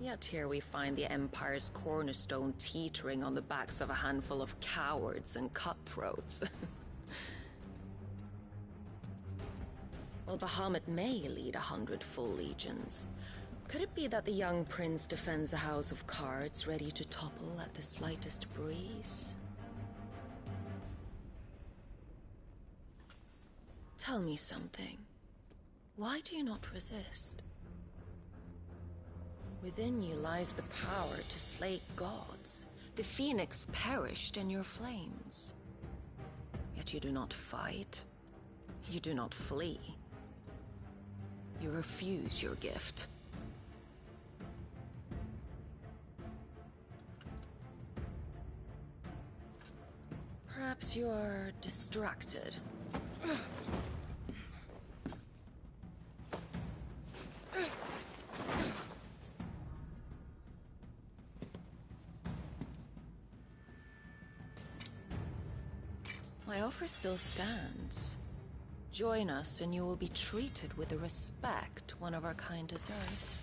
Yet here we find the Empire's cornerstone teetering on the backs of a handful of cowards and cutthroats. Well, Bahamut may lead 100 full legions. Could it be that the young prince defends a house of cards ready to topple at the slightest breeze? Tell me something. Why do you not resist? Within you lies the power to slay gods. The Phoenix perished in your flames. Yet you do not fight. You do not flee. You refuse your gift. Perhaps you are distracted. My offer still stands. Join us and you will be treated with the respect one of our kind deserves.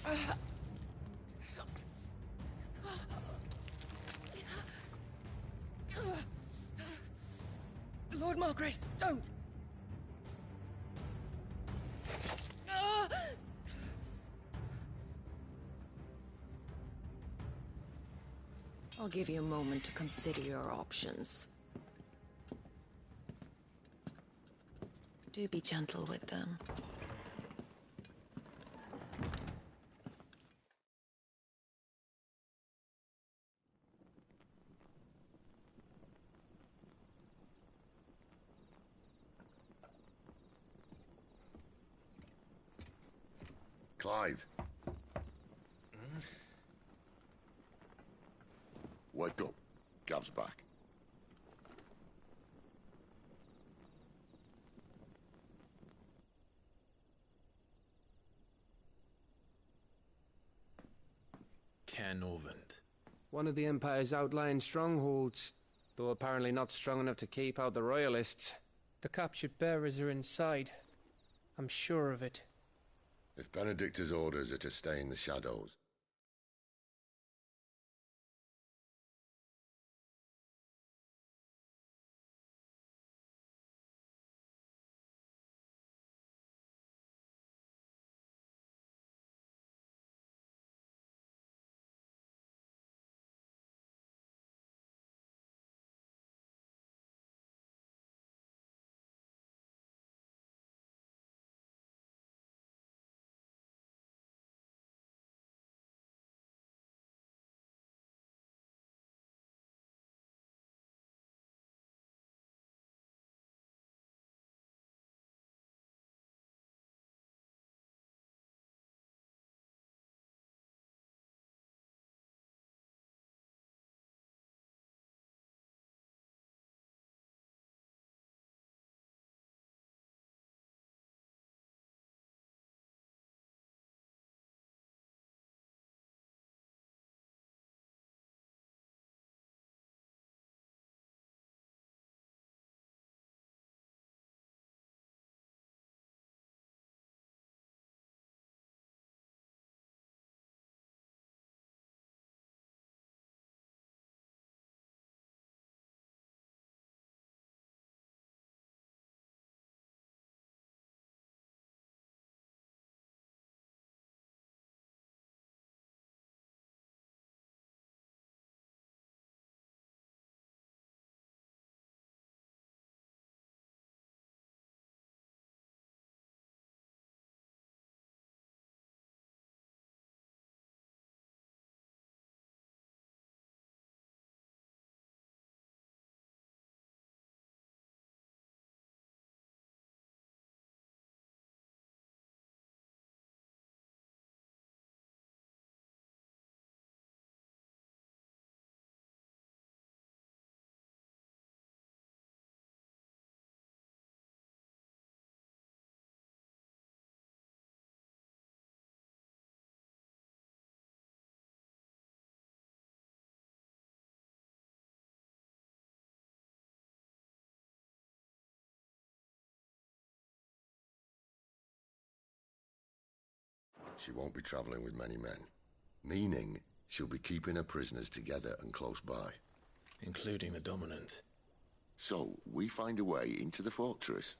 Lord Margrace, don't! I'll give you a moment to consider your options. Do be gentle with them. Clive. Wake up. Gav's back. Caernarvon. One of the Empire's outlying strongholds, though apparently not strong enough to keep out the Royalists. The captured bearers are inside. I'm sure of it. If Benedicta's orders are to stay in the shadows, she won't be traveling with many men. Meaning she'll be keeping her prisoners together and close by. Including the dominant. So, we find a way into the fortress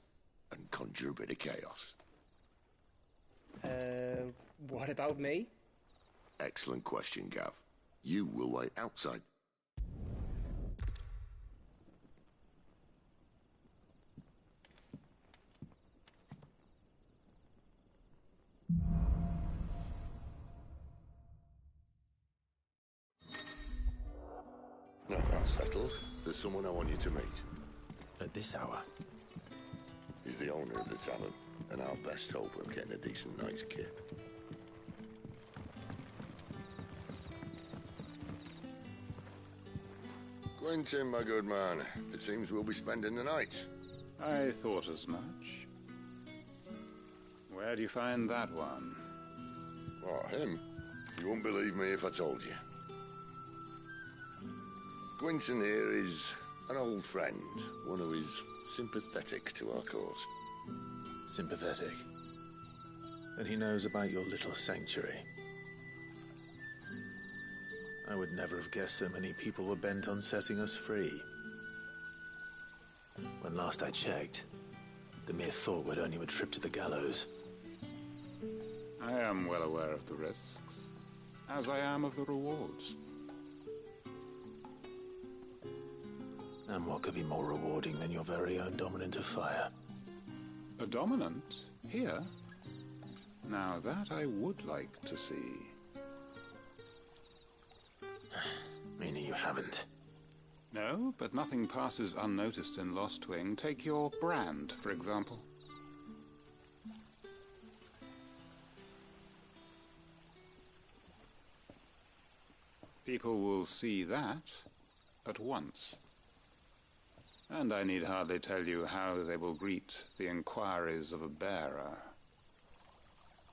and conjure a bit of chaos. What about me? Excellent question, Gav. You will wait outside. Now that's settled. There's someone I want you to meet. At this hour. He's the owner of the tavern, and our best hope of getting a decent night's kip. Quentin, my good man. It seems we'll be spending the night. I thought as much. Where do you find that one? What, him? You wouldn't believe me if I told you. Quentin here is an old friend, one who is sympathetic to our cause. Sympathetic. And he knows about your little sanctuary. I would never have guessed so many people were bent on setting us free. When last I checked, the mere thought would earn you a trip to the gallows. I am well aware of the risks, as I am of the rewards. And what could be more rewarding than your very own dominant of fire? A dominant? Here? Now that I would like to see. Meaning you haven't. No, but nothing passes unnoticed in Lostwing. Take your brand, for example. People will see that at once. And I need hardly tell you how they will greet the inquiries of a bearer.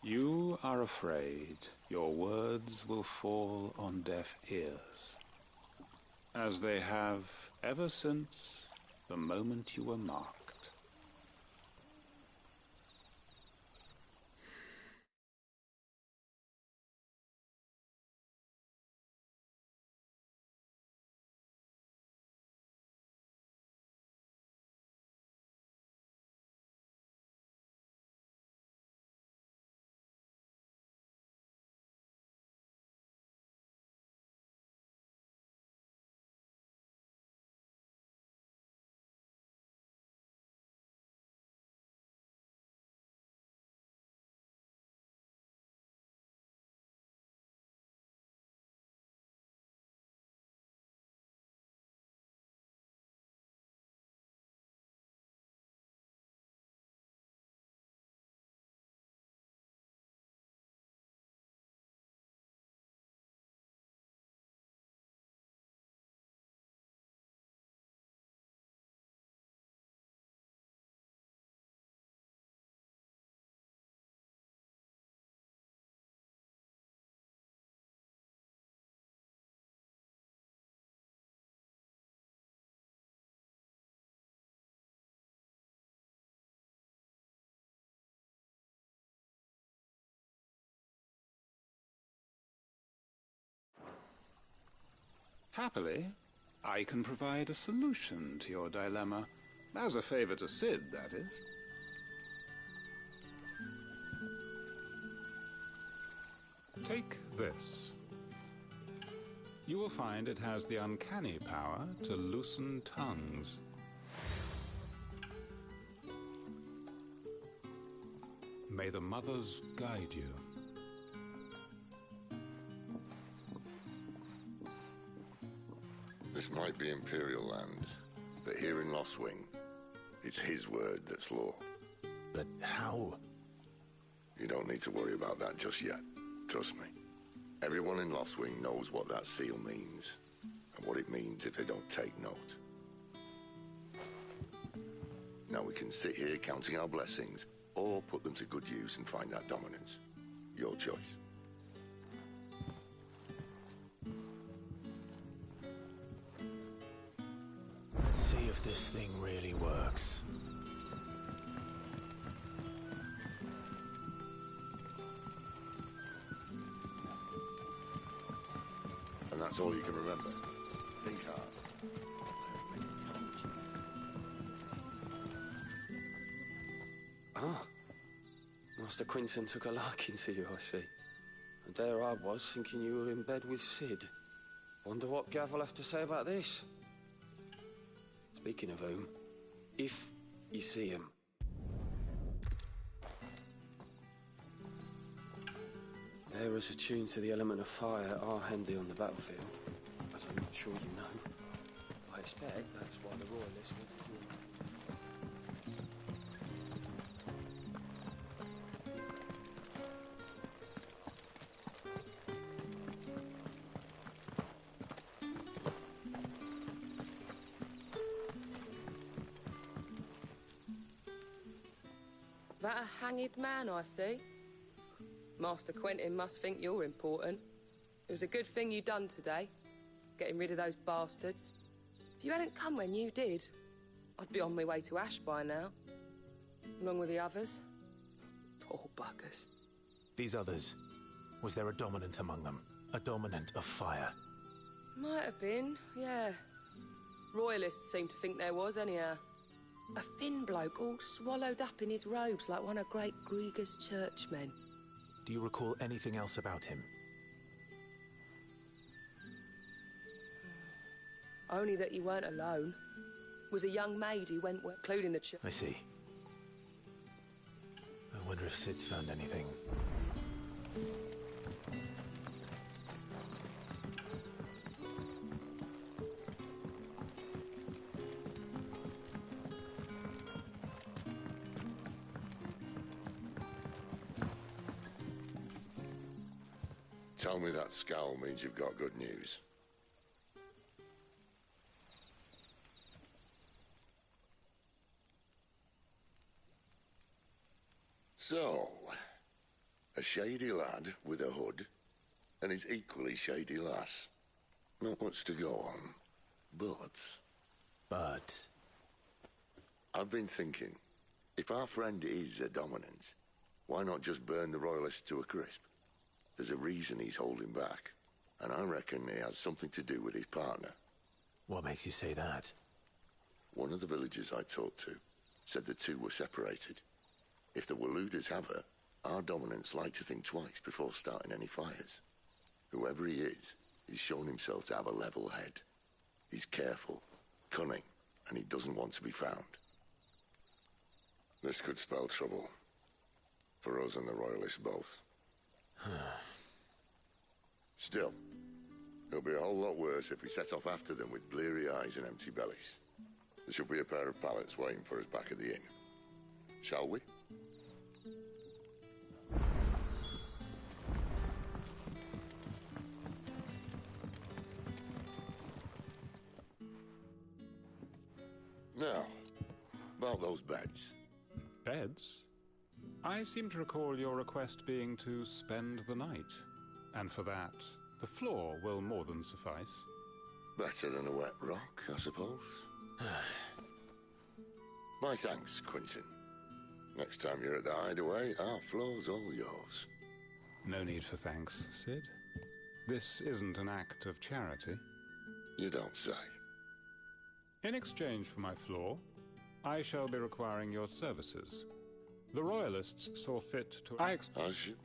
You are afraid your words will fall on deaf ears, as they have ever since the moment you were marked. Happily, I can provide a solution to your dilemma. As a favor to Cid, that is. Take this. You will find it has the uncanny power to loosen tongues. May the mothers guide you. This might be Imperial land, but here in Lostwing, it's his word that's law. But how? You don't need to worry about that just yet. Trust me. Everyone in Lostwing knows what that seal means, and what it means if they don't take note. Now we can sit here counting our blessings, or put them to good use and find that dominance. Your choice. Let's see if this thing really works. that's all you can remember. Think hard. Ah. Master Quinton took a liking to you, I see. And there I was, thinking you were in bed with Sid. Wonder what Gav will have to say about this. Speaking of whom, if you see him... Bearers attuned to the element of fire are handy on the battlefield, as I'm not sure you know. I expect that's why the Royalists wanted you. That a hanged man I see? Master Quentin must think you're important. It was a good thing you done today, getting rid of those bastards. If you hadn't come when you did, I'd be on my way to Ash by now, along with the others. Poor buggers. These others, was there a dominant among them? A dominant of fire? Might have been, yeah. Royalists seem to think there was, anyhow. A thin bloke all swallowed up in his robes like one of Great Grieger's churchmen. Do you recall anything else about him? Only that he weren't alone. Was a young maid who went, including the church. I see. I wonder if Sid's found anything. Tell me that scowl means you've got good news. So, a shady lad with a hood, and his equally shady lass. Not much to go on, but... I've been thinking, if our friend is a dominant, why not just burn the Royalists to a crisp? There's a reason he's holding back, and I reckon he has something to do with his partner. What makes you say that? One of the villagers I talked to said the two were separated. If the Waluders have her, our dominants like to think twice before starting any fires. Whoever he is, he's shown himself to have a level head. He's careful, cunning, and he doesn't want to be found. This could spell trouble. For us and the Royalists both. Still, it'll be a whole lot worse if we set off after them with bleary eyes and empty bellies. There should be a pair of pallets waiting for us back at the inn. Shall we? Now, about those beds. Beds? I seem to recall your request being to spend the night. And for that, the floor will more than suffice. Better than a wet rock, I suppose. My thanks, Quinton. Next time you're at the Hideaway, our floor's all yours. No need for thanks, Sid. This isn't an act of charity. You don't say. In exchange for my floor, I shall be requiring your services. The Royalists saw fit to... As you...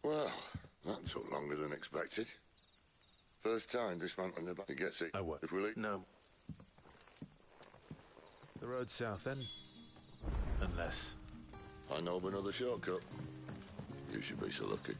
Well, that took longer than expected. First time dismantling the back. It gets it. I won't. If we leave... No. The road's south then? Unless... I know of another shortcut. You should be so lucky.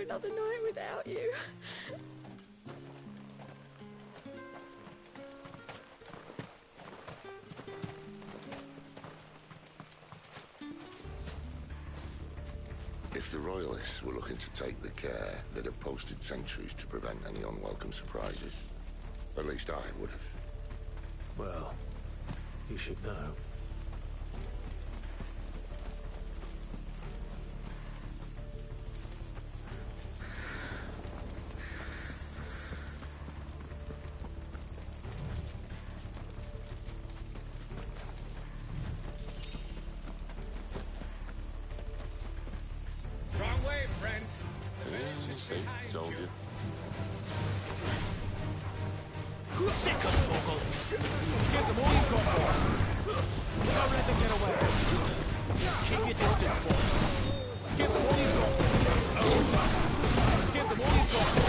another night without you. If the Royalists were looking to take the care, they'd have posted sentries to prevent any unwelcome surprises. At least I would have. Well, you should know. Told you. Sick of Torgal! Give them all you've got, boys! Don't let them get away! Keep your distance, boys! Give them all you've got! It's over! Give them all you've got!